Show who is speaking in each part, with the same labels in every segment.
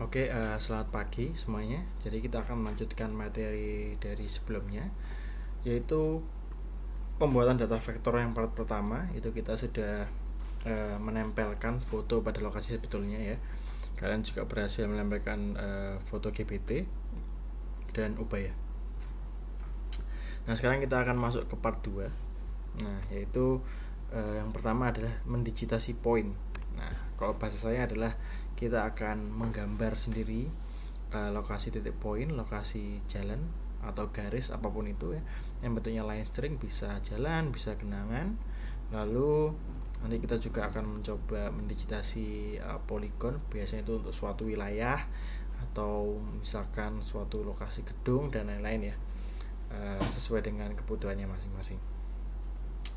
Speaker 1: Selamat pagi semuanya. Jadi kita akan melanjutkan materi dari sebelumnya, yaitu pembuatan data vektor yang part pertama. Itu kita sudah menempelkan foto pada lokasi sebetulnya ya. Kalian juga berhasil menempelkan foto GPT dan Ubaya. Nah, sekarang kita akan masuk ke part 2. Nah, yaitu yang pertama adalah mendigitasi poin. Nah, kalau bahasa saya adalah kita akan menggambar sendiri lokasi titik poin, lokasi jalan atau garis apapun itu ya. Yang bentuknya line string, bisa jalan, bisa genangan. Lalu nanti kita juga akan mencoba mendigitasi poligon, biasanya itu untuk suatu wilayah atau misalkan suatu lokasi gedung dan lain-lain ya, sesuai dengan kebutuhannya masing-masing.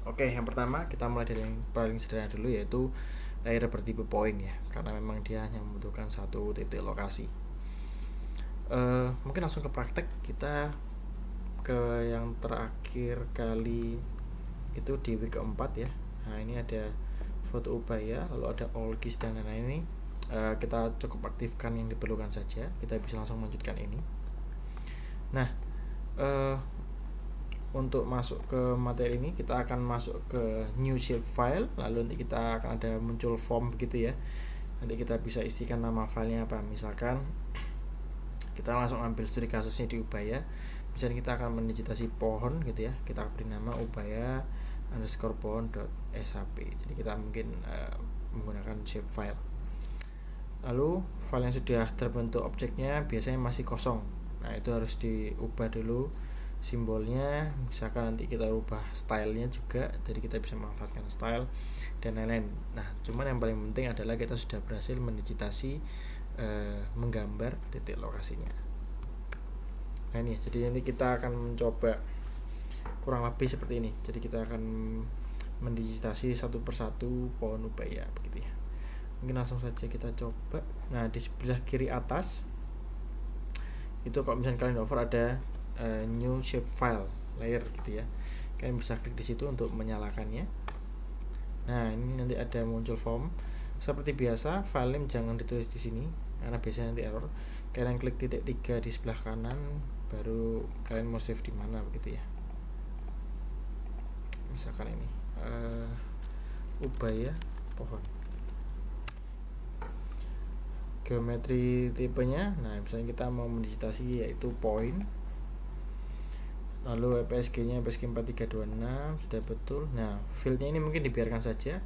Speaker 1: Yang pertama kita mulai dari yang paling sederhana dulu, yaitu layer bertipe poin ya, karena memang dia hanya membutuhkan satu titik lokasi. Mungkin langsung ke praktek, kita ke yang terakhir kali itu di week keempat ya. Nah, ini ada foto Ubaya, lalu ada Olgis dan lain-lain. Ini kita cukup aktifkan yang diperlukan saja, kita bisa langsung melanjutkan ini. Nah, untuk masuk ke materi ini kita akan masuk ke new shape file, lalu nanti kita akan ada muncul form begitu ya. Nanti kita bisa isikan nama filenya apa, misalkan kita langsung ambil studi kasusnya di Ubaya. Misalnya kita akan mendigitasi pohon gitu ya, kita beri nama ubaya_pohon.shp. Jadi kita mungkin menggunakan shape file. Lalu file yang sudah terbentuk objeknya biasanya masih kosong. Nah, itu harus diubah dulu simbolnya, misalkan nanti kita ubah stylenya juga, jadi kita bisa memanfaatkan style dan lain-lain. Nah, cuman yang paling penting adalah kita sudah berhasil mendigitasi menggambar titik lokasinya. Nah, ini jadi nanti kita akan mencoba kurang lebih seperti ini. Jadi kita akan mendigitasi satu persatu pohon Ubaya begitu ya. Mungkin langsung saja kita coba. Nah, di sebelah kiri atas itu kalau misalnya kalian over ada new shape file layer gitu ya, kalian bisa klik di situ untuk menyalakannya. Nah, ini nanti ada muncul form. Seperti biasa, file name jangan ditulis di sini karena biasanya nanti error. Kalian klik titik 3 di sebelah kanan, baru kalian mau save di mana begitu ya. Misalkan ini Ubaya pohon, geometri tipenya. Nah, misalnya kita mau mendigitasi yaitu point, lalu PSG-nya PSG 4326 sudah betul. Nah, fieldnya ini mungkin dibiarkan saja,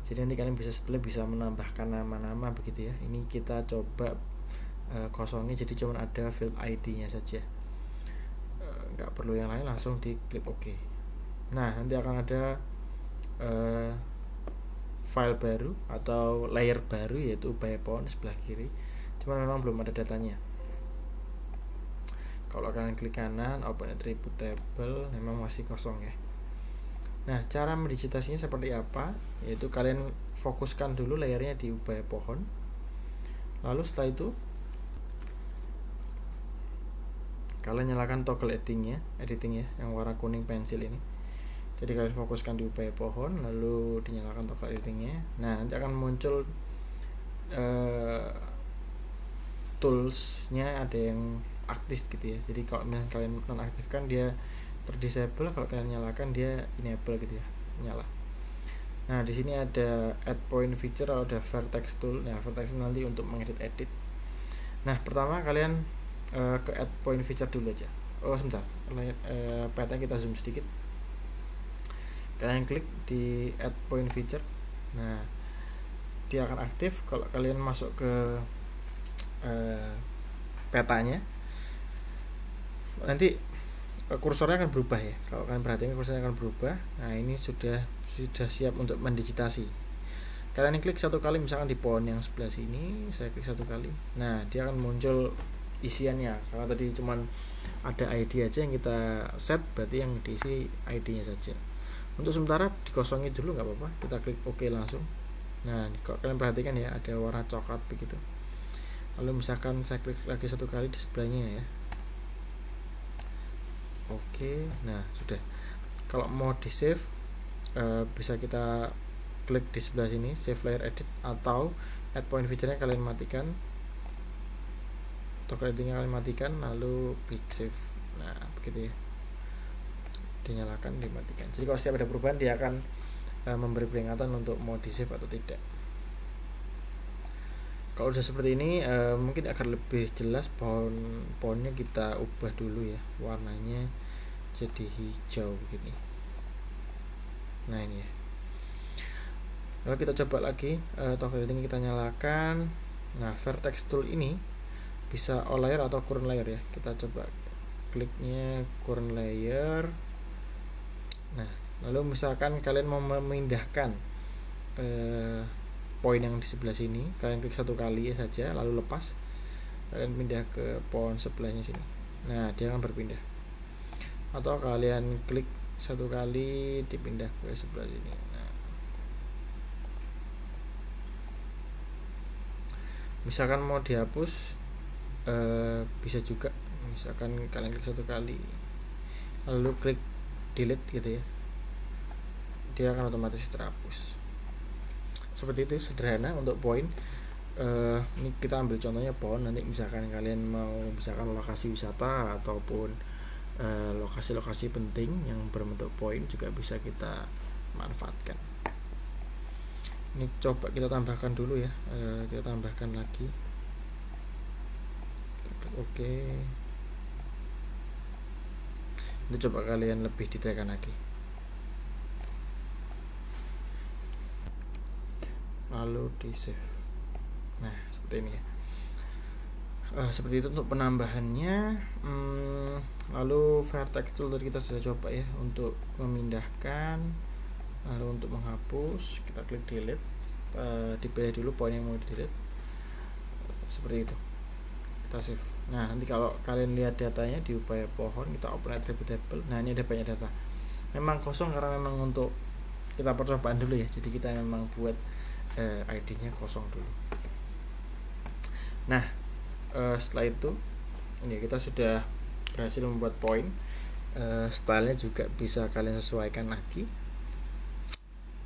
Speaker 1: jadi nanti kalian bisa bisa menambahkan nama-nama begitu ya. Ini kita coba kosongin, jadi cuma ada field ID-nya saja, nggak perlu yang lain, langsung diklik OK. Nah, nanti akan ada file baru atau layer baru yaitu Ubaya pohon sebelah kiri, cuma memang belum ada datanya. Kalau kalian klik kanan open attribute table, memang masih kosong ya. Nah, cara mendigitasinya seperti apa, yaitu kalian fokuskan dulu layernya di Ubaya pohon, lalu setelah itu kalian nyalakan toggle editing ya yang warna kuning pensil ini. Jadi kalian fokuskan di Ubaya pohon, lalu dinyalakan toggle editingnya. Nah, nanti akan muncul toolsnya ada yang aktif gitu ya. Jadi kalau misalnya kalian nonaktifkan dia terdisable, kalau kalian nyalakan dia enable gitu ya, nyala. Nah, di sini ada add point feature atau ada vertex tool. Nah, vertex nanti untuk mengedit edit. Nah, pertama kalian ke add point feature dulu aja. Sebentar, petanya kita zoom sedikit. Kalian klik di add point feature. Nah, dia akan aktif kalau kalian masuk ke petanya. Nanti kursornya akan berubah ya, kalau kalian perhatikan kursornya akan berubah. Nah, ini sudah siap untuk mendigitasi. Kalian klik satu kali, misalkan di pohon yang sebelah sini saya klik satu kali. Nah, dia akan muncul isiannya. Kalau tadi cuman ada ID aja yang kita set, berarti yang diisi ID-nya saja. Untuk sementara dikosongi dulu nggak apa-apa, kita klik OK langsung. Nah, kalau kalian perhatikan ya, ada warna coklat begitu. Lalu misalkan saya klik lagi satu kali di sebelahnya ya. Oke, nah sudah. Kalau mau di save bisa kita klik di sebelah sini save layer edit, atau add point feature-nya kalian matikan. toggle editingnya kalian matikan, lalu klik save. Nah begitu ya, dinyalakan, dimatikan. Jadi kalau setiap ada perubahan dia akan memberi peringatan untuk mau di save atau tidak. Kalau udah seperti ini mungkin akan lebih jelas. Pohonnya kita ubah dulu ya, warnanya jadi hijau begini. Nah ini ya. Lalu kita coba lagi, toggle editing kita nyalakan. Nah vertex tool ini bisa all layer atau current layer ya. Kita coba kliknya current layer. Nah lalu misalkan kalian mau memindahkan poin yang di sebelah sini, kalian klik satu kali saja lalu lepas, kalian pindah ke pohon sebelahnya sini. Nah dia akan berpindah. Atau kalian klik satu kali dipindah ke sebelah sini. Nah, misalkan mau dihapus bisa juga. Misalkan kalian klik satu kali lalu klik delete gitu ya, dia akan otomatis terhapus. Seperti itu, sederhana untuk poin. Ini kita ambil contohnya pohon. Nanti misalkan kalian mau misalkan lokasi wisata ataupun lokasi-lokasi penting yang berbentuk poin juga bisa kita manfaatkan. Ini coba kita tambahkan dulu ya, kita tambahkan lagi. Oke. Ini coba kalian lebih detailkan lagi. Lalu di save. Nah seperti ini ya. Seperti itu untuk penambahannya. Lalu vertex tool tadi kita sudah coba ya untuk memindahkan. Lalu untuk menghapus kita klik delete, dipilih dulu poin yang mau di delete. Seperti itu, kita save. Nah nanti kalau kalian lihat datanya di upaya pohon, kita open attribute table. Nah ini ada banyak data, memang kosong karena memang untuk kita percobaan dulu ya, jadi kita memang buat ID-nya kosong dulu. Nah setelah itu ini kita sudah berhasil membuat poin. Stylenya juga bisa kalian sesuaikan lagi.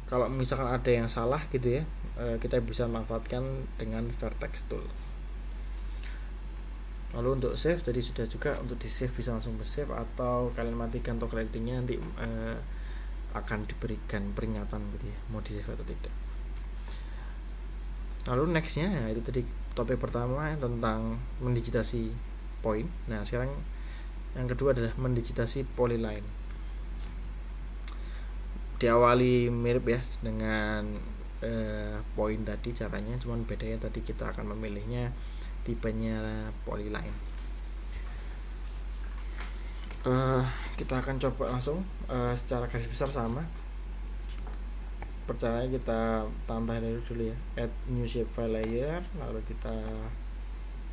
Speaker 1: Kalau misalkan ada yang salah gitu ya, kita bisa manfaatkan dengan vertex tool. Lalu untuk save tadi sudah juga, untuk di save bisa langsung save atau kalian matikan toggle editingnya, nanti akan diberikan peringatan gitu ya, mau di save atau tidak. Lalu nextnya ya, itu tadi topik pertama tentang mendigitasi poin. Nah sekarang yang kedua adalah mendigitasi polyline. Diawali mirip ya dengan poin tadi caranya, cuman bedanya tadi kita akan memilihnya tipenya polyline. Kita akan coba langsung secara garis besar sama. Percaranya kita tambah dulu ya, add new shape file layer, lalu kita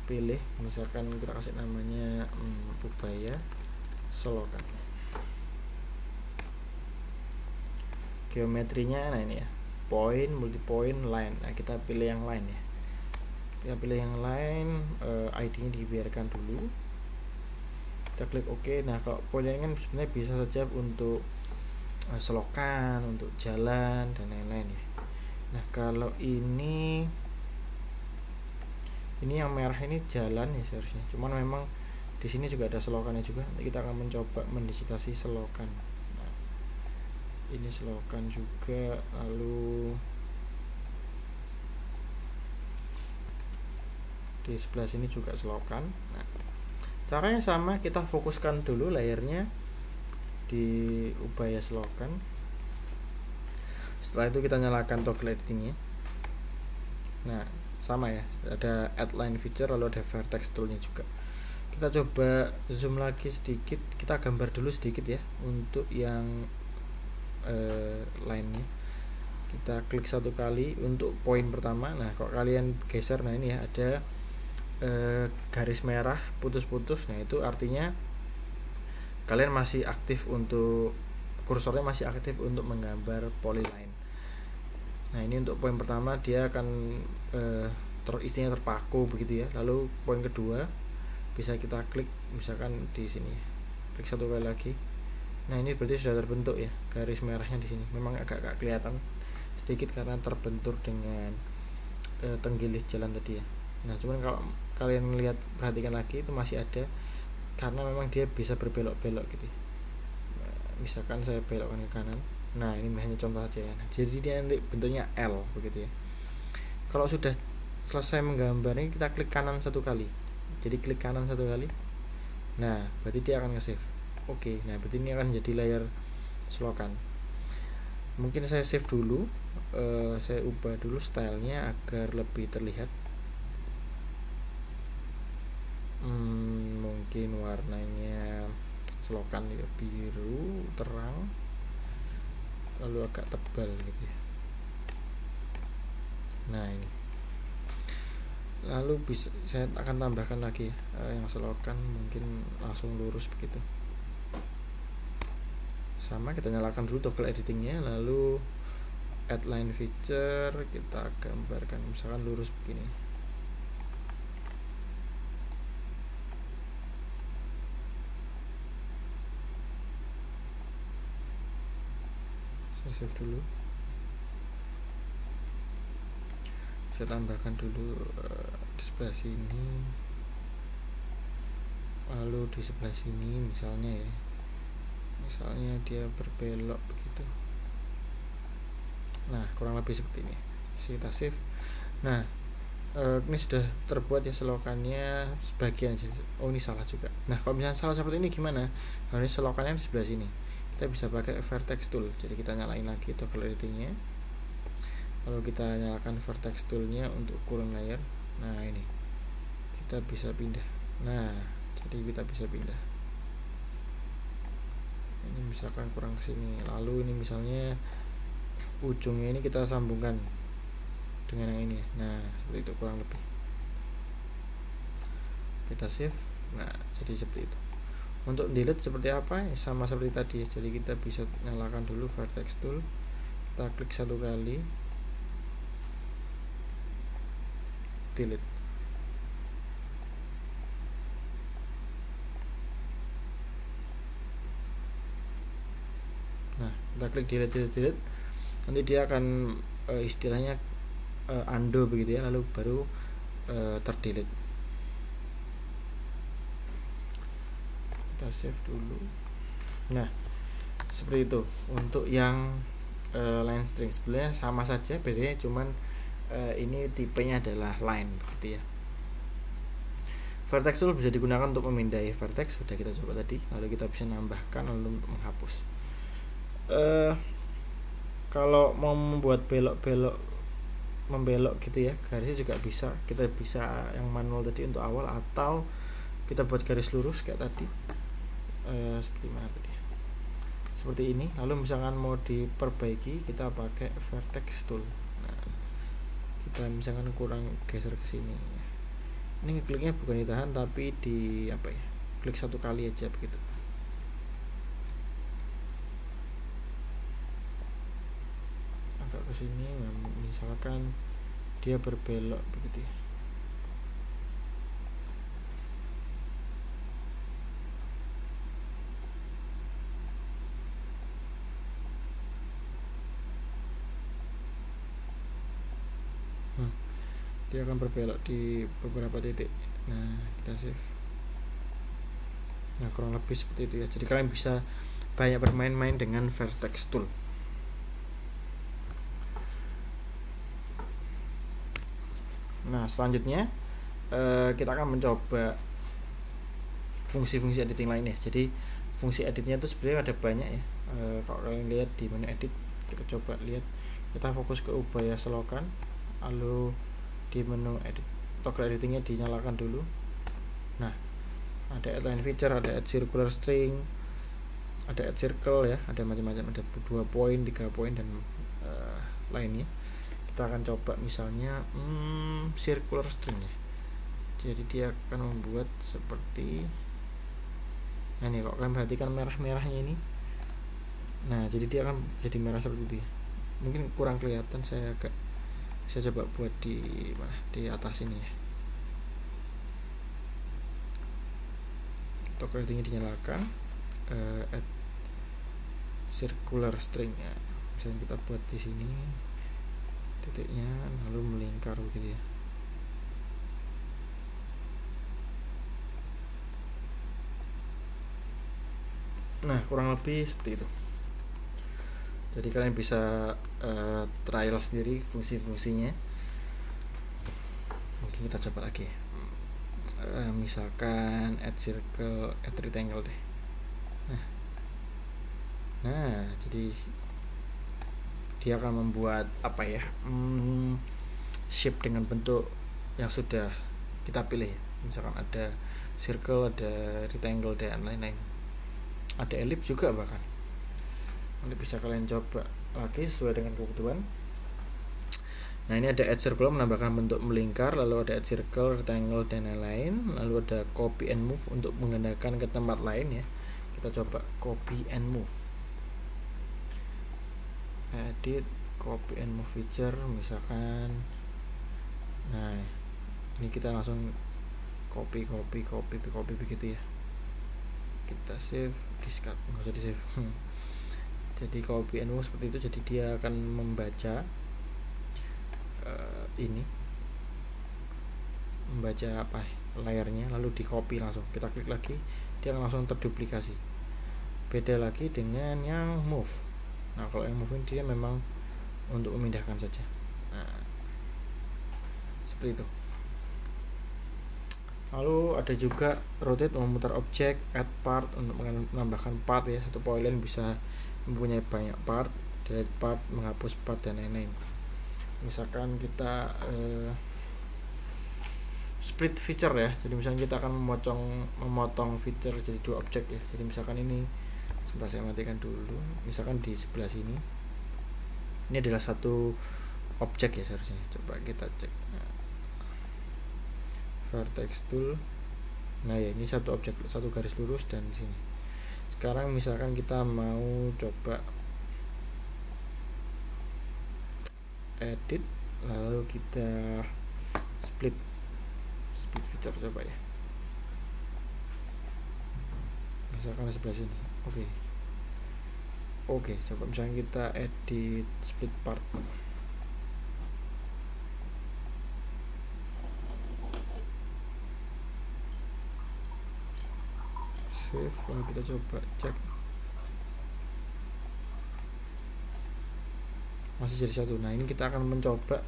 Speaker 1: pilih misalkan kita kasih namanya upaya selokan. Geometrinya nah ini ya, point, multi point, line. Nah kita pilih yang line ya, kita pilih yang line. ID nya dibiarkan dulu, kita klik OK. Nah kalau polyline kan sebenarnya bisa saja untuk selokan, untuk jalan dan lain-lain ya. Nah kalau ini yang merah ini jalan ya seharusnya, cuman memang di sini juga ada selokannya juga. Nanti kita akan mencoba mendigitasi selokan. Nah, ini selokan juga, lalu di sebelah sini juga selokan. Nah caranya sama, kita fokuskan dulu layernya di upaya selokan. Setelah itu kita nyalakan toggle editingnya. Nah sama ya, ada add line feature, lalu ada vertex toolnya juga. Kita coba zoom lagi sedikit, kita gambar dulu sedikit ya untuk yang line-nya. Kita klik satu kali untuk poin pertama. Nah kalau kalian geser, nah ini ya ada garis merah putus-putus. Nah itu artinya kalian masih aktif, untuk kursornya masih aktif untuk menggambar polyline. Nah ini untuk poin pertama dia akan istilahnya terpaku begitu ya. Lalu poin kedua bisa kita klik misalkan di sini, klik satu kali lagi. Nah ini berarti sudah terbentuk ya garis merahnya di sini. Memang agak kelihatan sedikit karena terbentur dengan tenggilis jalan tadi ya. Nah cuman kalau kalian lihat, perhatikan lagi, itu masih ada karena memang dia bisa berbelok-belok gitu. Nah, misalkan saya belokkan ke kanan, nah ini hanya contoh aja ya. Nah, jadi dia nanti bentuknya L begitu ya. Kalau sudah selesai menggambarnya, kita klik kanan satu kali. Jadi klik kanan satu kali, nah berarti dia akan nge-save. Oke, nah berarti ini akan jadi layar selokan. Mungkin saya save dulu, saya ubah dulu stylenya agar lebih terlihat. Mungkin warnanya selokan ya, biru terang lalu agak tebal gitu ya. Nah ini, lalu bisa saya akan tambahkan lagi yang selokan, mungkin langsung lurus begitu. Sama, kita nyalakan dulu toggle editingnya, lalu add line feature, kita gambarkan misalkan lurus begini. Saya save dulu, saya tambahkan dulu di sebelah sini, lalu di sebelah sini misalnya ya, misalnya dia berbelok begitu. Nah kurang lebih seperti ini. Kita save. Nah ini sudah terbuat ya selokannya sebagian aja. Oh ini salah juga. Nah kalau misalnya salah seperti ini gimana? Harus selokannya di sebelah sini. Kita bisa pakai vertex tool. Jadi kita nyalain lagi toggle editingnya, lalu kita nyalakan vertex toolnya untuk ukuran layar. Nah ini kita bisa pindah. Nah jadi kita bisa pindah. Ini misalkan kurang kesini, lalu ini misalnya ujungnya ini kita sambungkan dengan yang ini. Nah seperti itu kurang lebih. Kita save. Nah jadi seperti itu. Untuk delete seperti apa? Sama seperti tadi. Jadi kita bisa nyalakan dulu vertex tool, kita klik satu kali, delete. Nah kita klik delete, nanti dia akan istilahnya undo begitu ya, lalu baru terdelete. Kita save dulu. Nah seperti itu untuk yang line string. Sebenarnya sama saja, bedanya cuman ini tipenya adalah line begitu ya. Vertex tool bisa digunakan untuk memindai vertex, sudah kita coba tadi. Lalu kita bisa nambahkan, lalu untuk menghapus. Kalau mau membuat belok-belok, membelok gitu ya, garisnya juga bisa. Kita bisa yang manual tadi untuk awal, atau kita buat garis lurus kayak tadi. Seperti mana tadi? Seperti ini. Lalu misalkan mau diperbaiki, kita pakai vertex tool. Nah, kita misalkan kurang geser ke sini. Ini kliknya bukan ditahan tapi di apa ya? Klik satu kali aja begitu. Agak ke sini, misalkan dia berbelok begitu ya. Dia akan berbelok di beberapa titik. Nah kita save. Nah kurang lebih seperti itu ya. Jadi kalian bisa banyak bermain-main dengan vertex tool. Nah selanjutnya kita akan mencoba fungsi-fungsi editing lainnya. Jadi fungsi editnya itu sebenarnya ada banyak ya. Kalau kalian lihat di menu edit, kita coba lihat. Kita fokus ke ubaya selokan, lalu di menu edit, toggle editingnya dinyalakan dulu. Nah ada add line feature, ada add circular string, ada add circle ya, ada macam-macam, ada 2 poin, 3 poin dan lainnya. Kita akan coba misalnya circular string ya. Jadi dia akan membuat seperti, nah ini kalau kalian perhatikan merah-merahnya ini, nah jadi dia akan jadi merah seperti itu ya. Mungkin kurang kelihatan, saya coba buat di mana, di atas ini ya. Toggle editingnya dinyalakan, add circular string ya. Misalnya kita buat di sini titiknya, lalu melingkar begitu ya. Nah, kurang lebih seperti itu. Jadi kalian bisa trial sendiri fungsi-fungsinya. Mungkin kita coba lagi. Misalkan add circle, add rectangle deh. Nah, jadi dia akan membuat apa ya? Shape dengan bentuk yang sudah kita pilih. Misalkan ada circle, ada rectangle dan lain-lain. Ada ellipse juga bahkan. Nanti bisa kalian coba lagi sesuai dengan kebutuhan. Nah, ini ada add circle menambahkan bentuk melingkar, lalu ada add circle, rectangle dan lain-lain, lalu ada copy and move untuk menggunakan ke tempat lain ya. Kita coba copy and move. Edit copy and move feature misalkan. Nah, ini kita langsung copy begitu ya. Kita save, discard, nggak usah di save. Jadi copy and move seperti itu. Jadi dia akan membaca membaca apa layarnya, lalu di copy langsung. Kita klik lagi, dia langsung terduplikasi. Beda lagi dengan yang move. Nah, kalau yang move ini dia memang untuk memindahkan saja. Nah, seperti itu. Lalu ada juga rotate, memutar objek, add part untuk menambahkan part ya. Satu polyline bisa mempunyai banyak part, delete part, menghapus part dan lain-lain. Misalkan kita split feature ya. Jadi misalkan kita akan memotong feature jadi dua objek ya. Jadi misalkan ini, sebentar saya matikan dulu. Misalkan di sebelah sini, ini adalah satu objek ya seharusnya. Coba kita cek. Vertex tool. Nah ya, ini satu objek, satu garis lurus dan sini. Sekarang misalkan kita mau coba edit, lalu kita split feature, coba ya. Misalkan sebelah sini. Oke, coba misalnya kita edit split part. Save, lalu kita coba cek. Masih jadi satu. Nah, ini kita akan mencoba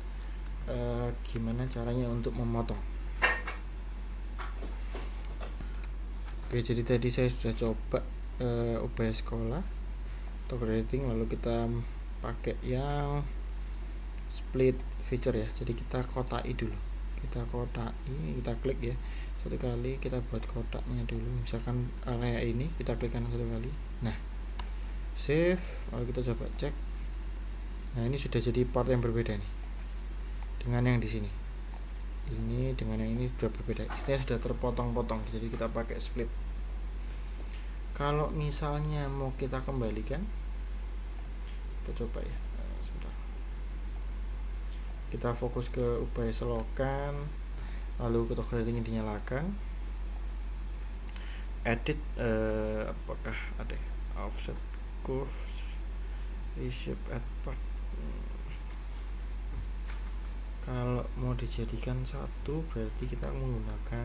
Speaker 1: gimana caranya untuk memotong. Oke, jadi tadi saya sudah coba ubah sekolah atau grading, lalu kita pakai yang split feature ya. Jadi kita kotai dulu. Kita klik ya. Satu kali kita buat kotaknya dulu. Misalkan area ini kita klik kanan satu kali. Nah, save, lalu kita coba cek. Nah, ini sudah jadi part yang berbeda nih dengan yang di sini. Ini dengan yang ini sudah berbeda. Istilahnya sudah terpotong-potong. Jadi kita pakai split. Kalau misalnya mau kita kembalikan, kita coba ya. Sebentar. Kita fokus ke ubah selokan, lalu auto grading dinyalakan. Edit, apakah ada offset curve, reshape, add part. Kalau mau dijadikan satu berarti kita menggunakan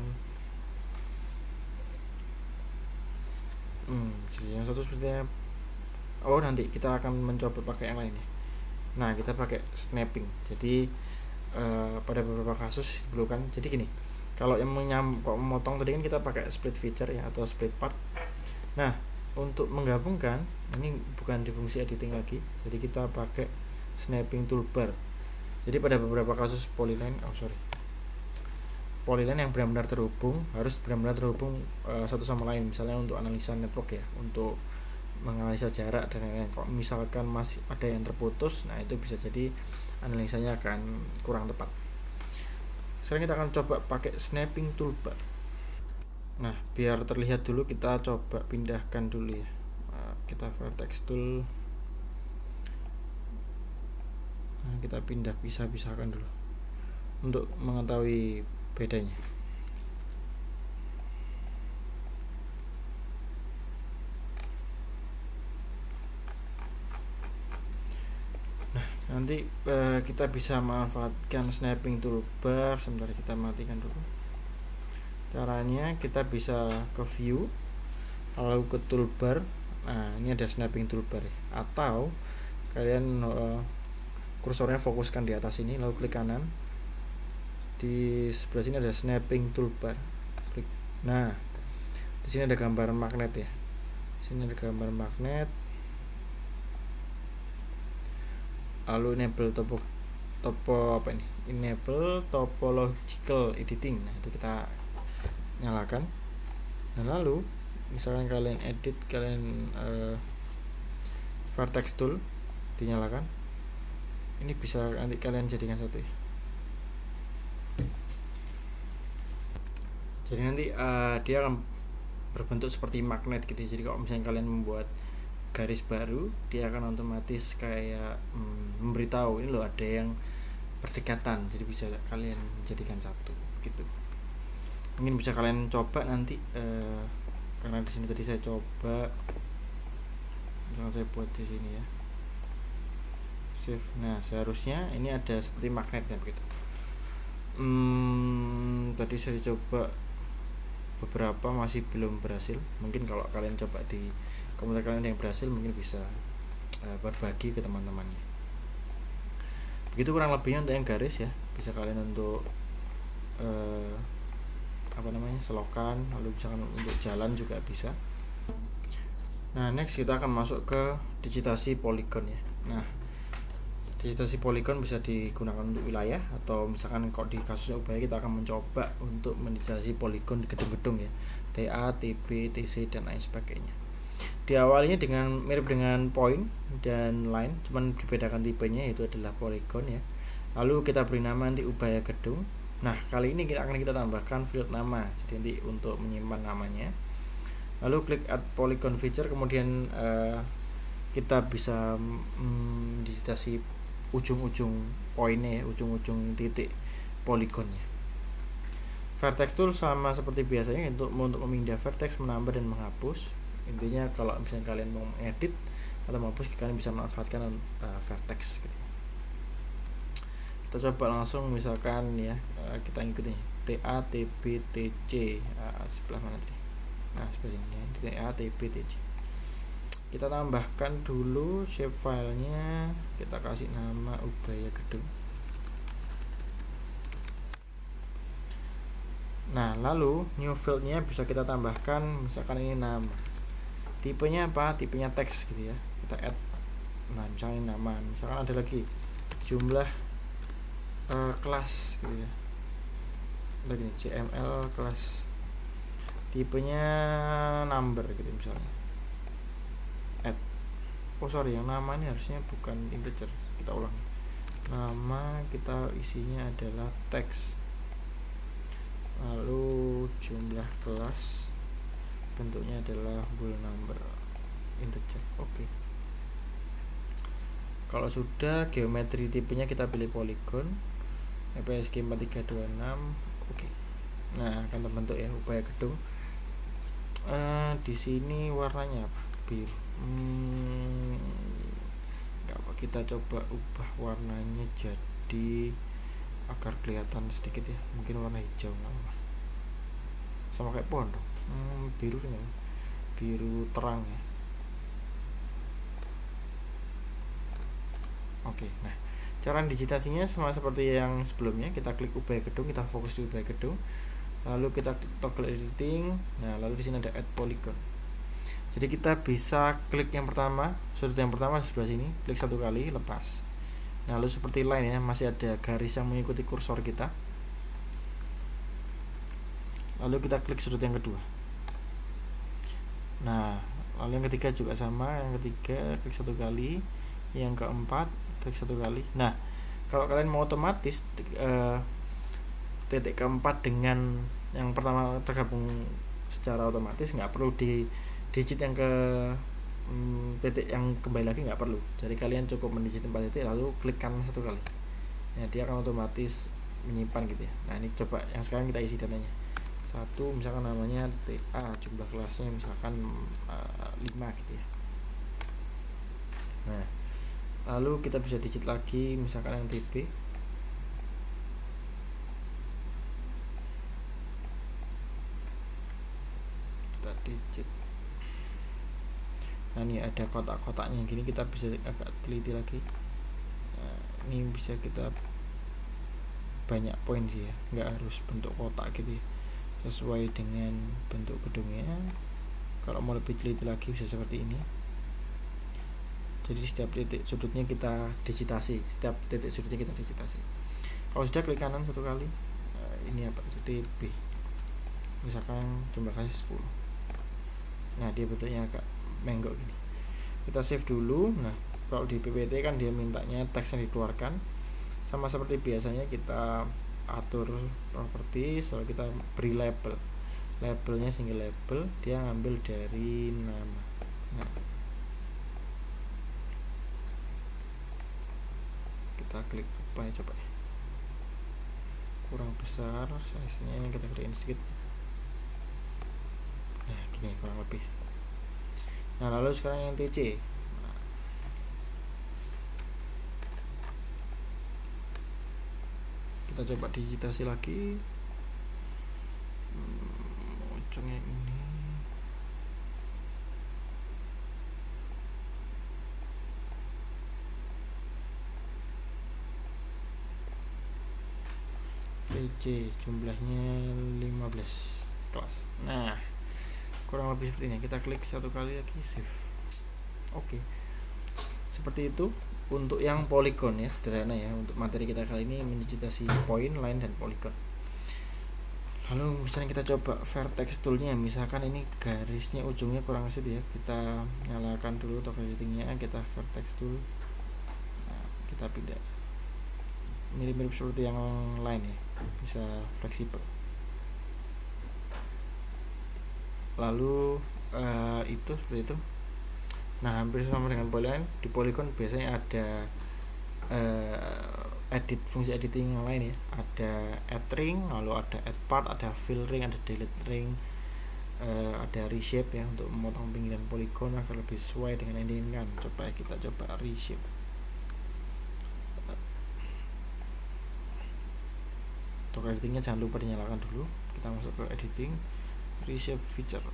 Speaker 1: jadi yang satu sepertinya. Nanti kita akan mencoba pakai yang lainnya. Nah, kita pakai snapping. Jadi pada beberapa kasus diperlukan. Jadi gini, kalau yang memotong tadi kan kita pakai split feature ya, atau split part. Nah, untuk menggabungkan ini bukan di fungsi editing lagi. Jadi kita pakai snapping toolbar. Jadi pada beberapa kasus polyline yang benar-benar terhubung, harus benar-benar terhubung satu sama lain. Misalnya untuk analisa network ya, untuk menganalisa jarak dan lain-lain. Kalau misalkan masih ada yang terputus, nah itu bisa jadi analisanya akan kurang tepat. Sekarang kita akan coba pakai snapping toolbar. Nah, biar terlihat dulu kita coba pindahkan dulu ya. Kita vertex tool. Nah, kita pisahkan dulu untuk mengetahui bedanya. Nah, nanti kita bisa manfaatkan snapping toolbar. Sebentar, kita matikan dulu. Caranya kita bisa ke view, lalu ke toolbar, Nah, ini ada snapping toolbar ya. Atau kalian kursornya fokuskan di atas ini, lalu klik kanan. Di sebelah sini ada snapping toolbar. Klik. Nah, di sini ada gambar magnet ya. Sini ada gambar magnet. Lalu enable enable topological editing. Nah, itu kita nyalakan. Dan lalu misalkan kalian edit, kalian vertex tool dinyalakan, ini bisa nanti kalian jadikan satu ya. Jadi nanti dia akan berbentuk seperti magnet gitu. Jadi kalau misalnya kalian membuat garis baru, dia akan otomatis kayak memberitahu ini loh ada yang berdekatan, jadi bisa kalian jadikan satu gitu. Mungkin bisa kalian coba nanti karena di sini tadi saya coba, misalnya saya buat di sini ya, save. Nah, seharusnya ini ada seperti magnetnya begitu. Tadi saya coba beberapa masih belum berhasil. Mungkin kalau kalian coba di komputer kalian yang berhasil, mungkin bisa berbagi ke teman-temannya. Begitu kurang lebihnya untuk yang garis ya. Bisa kalian untuk selokan, lalu misalkan untuk jalan juga bisa. Nah, next kita akan masuk ke digitasi poligon ya. Nah, digitasi poligon bisa digunakan untuk wilayah, atau misalkan kalau di kasus Ubaya kita akan mencoba untuk mendigitasi poligon di gedung-gedung ya, TA, TB, TC dan lain sebagainya. Diawalinya dengan mirip dengan point dan line, cuman dibedakan tipenya, yaitu adalah poligon ya. Lalu kita beri nama nanti Ubaya Gedung. Nah, kali ini akan kita tambahkan field nama, jadi nanti untuk menyimpan namanya. Lalu klik add polygon feature, kemudian kita bisa digitasi ujung-ujung poinnya ya, ujung-ujung titik poligonnya. Vertex tool sama seperti biasanya untuk memindah vertex, menambah dan menghapus. Intinya kalau misalnya kalian mau mengedit atau menghapus, kalian bisa memanfaatkan vertex gitu. Kita coba langsung, misalkan ya, kita ikuti TA, TB, TC, sebelah mana tadi? Nah, sebelah sini ya, TA, TB, TC. Kita tambahkan dulu shape filenya, kita kasih nama Ubaya Gedung. Nah, lalu new fieldnya bisa kita tambahkan, misalkan ini nama, tipenya apa, tipenya teks gitu ya, kita add. Nah, misalnya nama, misalkan ada lagi jumlah kelas gitu ya, lagi CML kelas, tipenya number gitu misalnya, add. Yang nama ini harusnya bukan integer, kita ulang. Nama kita isinya adalah teks, lalu jumlah kelas bentuknya adalah whole number integer. Oke. Kalau sudah, geometri tipenya kita pilih polygon, EPSG 4326. Oke. Nah, akan terbentuk ya Ubaya Gedung. Di sini warnanya apa? Biru. Kita coba ubah warnanya jadi agar kelihatan sedikit ya, mungkin warna hijau sama kayak pohon dong. Biru nih, biru terang ya. Oke, nah cara digitasinya sama seperti yang sebelumnya. Kita klik Ubaya Gedung, kita fokus di Ubaya Gedung, lalu kita toggle editing. Nah, lalu di sini ada add polygon. Jadi kita bisa klik yang pertama, sudut yang pertama di sebelah sini, klik satu kali, lepas. Nah, lalu seperti line ya, masih ada garis yang mengikuti kursor kita. Lalu kita klik sudut yang kedua. Nah, lalu yang ketiga juga sama, yang ketiga klik satu kali, yang keempat klik satu kali. Nah, kalau kalian mau otomatis titik keempat dengan yang pertama tergabung secara otomatis, nggak perlu di digit yang ke titik yang kembali lagi, nggak perlu. Jadi kalian cukup mendigit 4 titik lalu klik kanan satu kali. Nah, dia akan otomatis menyimpan gitu ya. Nah, ini coba yang sekarang kita isi datanya. Satu, misalkan namanya TA, jumlah kelasnya misalkan 5 gitu ya. Nah, lalu kita bisa digit lagi, misalkan yang TB. Kita digit. Nah ini ada kotak-kotaknya gini, kita bisa agak teliti lagi. Nah, ini bisa kita banyak poin sih ya, nggak harus bentuk kotak gitu ya, sesuai dengan bentuk gedungnya. Kalau mau lebih teliti lagi bisa seperti ini. Jadi setiap titik sudutnya kita digitasi, Kalau sudah klik kanan satu kali. Ini apa, titik B, misalkan jumlah kasih 10. Nah dia bentuknya agak menggok gini, kita save dulu. Nah kalau di PPT kan dia mintanya teks yang dikeluarkan, sama seperti biasanya kita atur properti, setelah kita beri labelnya single label, dia ngambil dari nama. Nah kita klik apa ya, coba ya, kurang besar size nya, kita gedein sedikit. Nah gini kurang lebih. Nah lalu sekarang yang TC, kita coba digitasi lagi. Ujungnya ini, TC jumlahnya 15 kelas. Nah kurang lebih seperti ini. Kita klik satu kali lagi, save. Oke, seperti itu untuk yang polygon ya, sederhana ya. Untuk materi kita kali ini mendigitasi poin, line, dan polygon. Lalu misalnya kita coba vertex toolnya, misalkan ini garisnya ujungnya kurang situ ya, kita nyalakan dulu toggle editingnya, kita vertex tool. Nah, kita pindah mirip-mirip seperti yang lain ya, bisa fleksibel. Lalu itu seperti itu. Nah hampir sama dengan polygon. Di polygon biasanya ada fungsi editing yang lain ya, ada add ring, lalu ada add part, ada fill ring, ada delete ring, ada reshape ya untuk memotong pinggiran polygon agar lebih sesuai dengan yang diinginkan. Kita coba reshape. Untuk editingnya jangan lupa dinyalakan dulu. Kita masuk ke editing, reshape feature.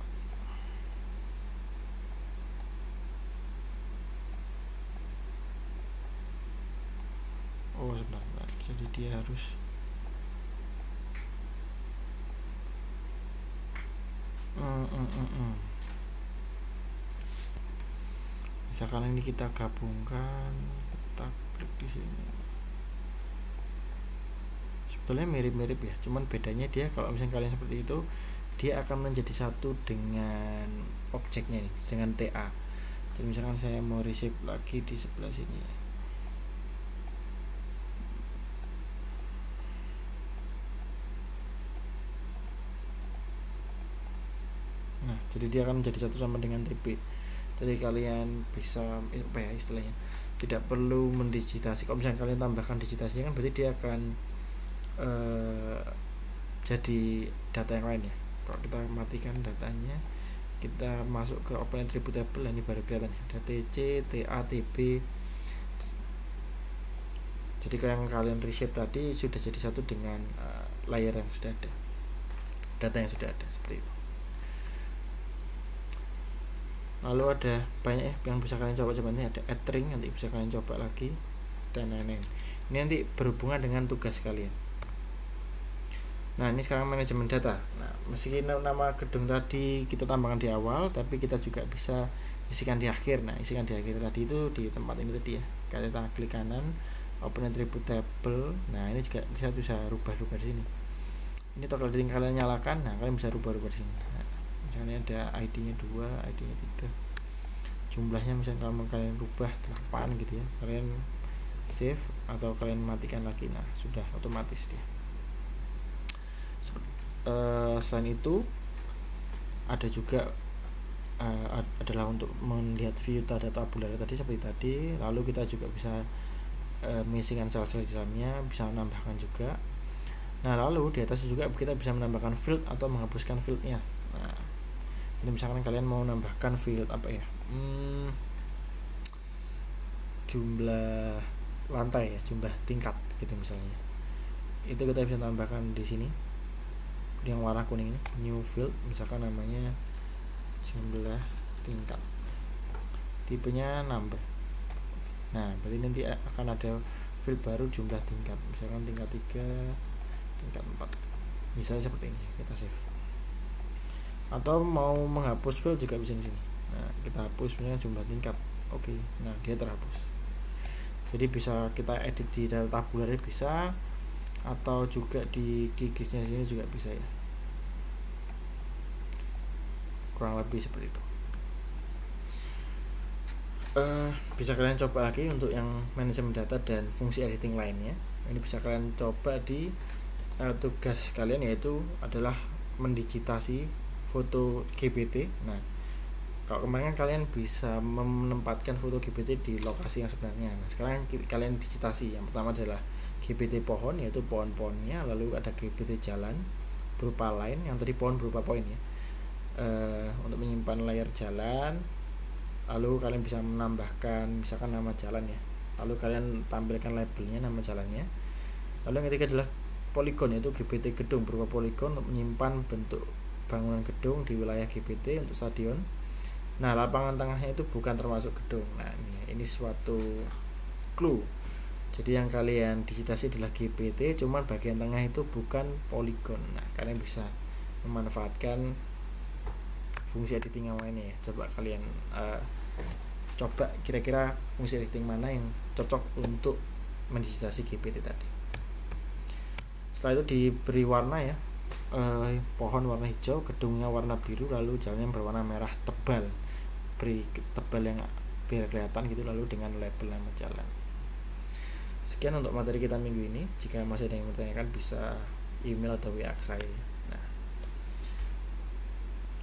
Speaker 1: Oh sebentar, jadi dia harus misalkan ini kita gabungkan, kita klik di sini. Sebetulnya mirip-mirip ya, cuman bedanya dia kalau misalnya kalian seperti itu, dia akan menjadi satu dengan objeknya nih, dengan TA. Jadi misalkan saya mau reshape lagi di sebelah sini ya. Nah jadi dia akan menjadi satu sama dengan TP. Jadi kalian bisa apa ya istilahnya, tidak perlu mendigitasi. Kalau misalnya kalian tambahkan digitasinya kan berarti dia akan jadi data yang lain ya. Kalau kita matikan datanya, kita masuk ke open attribute table, ini baru kelihatan ya, ada TC, TA, TB. Jadi kalau yang kalian reshape tadi sudah jadi satu dengan layer yang sudah ada, data yang sudah ada, seperti itu. Lalu ada banyak ya yang bisa kalian coba ini, ada add ring, nanti bisa kalian coba lagi, dan lain-lain. Ini nanti berhubungan dengan tugas kalian. Nah ini sekarang manajemen data. Nah meski nama gedung tadi kita tambahkan di awal, tapi kita juga bisa isikan di akhir. Nah isikan di akhir tadi itu di tempat ini tadi ya, kita klik kanan, open attribute table. Nah ini juga bisa rubah-rubah di sini. Ini toggle editing kalian nyalakan, nah kalian bisa rubah-rubah di sini. Nah, misalnya ada ID-nya 2, ID-nya 3, jumlahnya misalnya kalau kalian rubah 8 gitu ya, kalian save atau kalian matikan lagi. Nah sudah otomatis dia. Selain itu ada juga adalah untuk melihat view data tabular tadi seperti tadi. Lalu kita juga bisa mengisikan sel-sel di dalamnya, bisa menambahkan juga. Nah lalu di atas juga kita bisa menambahkan field atau menghapuskan fieldnya. Nah jadi misalkan kalian mau menambahkan field apa ya, jumlah lantai ya, jumlah tingkat gitu misalnya, itu kita bisa tambahkan di sini yang warna kuning ini, new field, misalkan namanya jumlah tingkat. tipenya number. Nah berarti nanti akan ada field baru jumlah tingkat, misalkan tingkat 3, tingkat 4, misalnya seperti ini. Kita save. Atau mau menghapus field juga bisa di sini. Nah kita hapus misalnya jumlah tingkat. Oke, nah dia terhapus. Jadi bisa kita edit di data tabular bisa, atau juga di gigisnya sini juga bisa ya, kurang lebih seperti itu. Bisa kalian coba lagi untuk yang manajemen data dan fungsi editing lainnya. Ini bisa kalian coba di tugas kalian, yaitu adalah mendigitasi foto GPT. Nah kalau kemarin kan kalian bisa menempatkan foto GPT di lokasi yang sebenarnya. Nah sekarang kalian digitasi. Yang pertama adalah GPT pohon, yaitu pohon-pohonnya, lalu ada GPT jalan berupa line, yang tadi pohon berupa poin ya, untuk menyimpan layar jalan. Lalu kalian bisa menambahkan misalkan nama jalan ya, lalu kalian tampilkan labelnya, nama jalannya. Lalu yang ketiga adalah poligon, yaitu GPT gedung berupa poligon untuk menyimpan bentuk bangunan gedung di wilayah GPT untuk stadion. Nah lapangan tengahnya itu bukan termasuk gedung. Nah ini suatu clue. Jadi yang kalian digitasi adalah GPT, cuman bagian tengah itu bukan poligon. Nah kalian bisa memanfaatkan fungsi editing yang lainnya ya. Coba kalian coba kira-kira fungsi editing mana yang cocok untuk mendigitasi GPT tadi. Setelah itu diberi warna ya, pohon warna hijau, gedungnya warna biru, lalu jalannya berwarna merah tebal, beri tebal yang biar kelihatan gitu, lalu dengan label nama jalan. Sekian untuk materi kita minggu ini. Jika masih ada yang bertanyakan bisa email atau WA ke saya. Nah,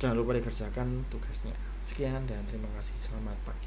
Speaker 1: jangan lupa dikerjakan tugasnya. Sekian dan terima kasih. Selamat pagi.